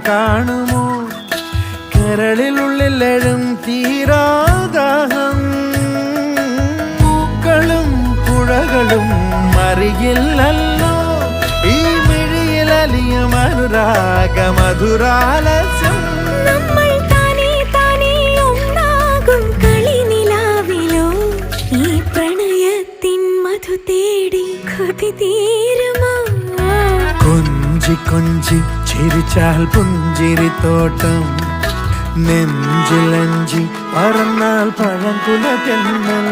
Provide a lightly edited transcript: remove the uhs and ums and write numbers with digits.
കാണുമോ കരളിലുള്ളിലെഴും തീരാദാഹം പൂക്കളും പുഴകളും മറിയില്ലല്ലോ ഈ മിഴിയിലലിയും അനുരാഗ മധുരാലസ്യം കൊഞ്ചി കൊഞ്ചി ചിരിച്ചാൽ പുഞ്ചിരിത്തോട്ടം നെഞ്ചിലഞ്ചി പറന്നാൽ പഴംകുല തെന്നൽ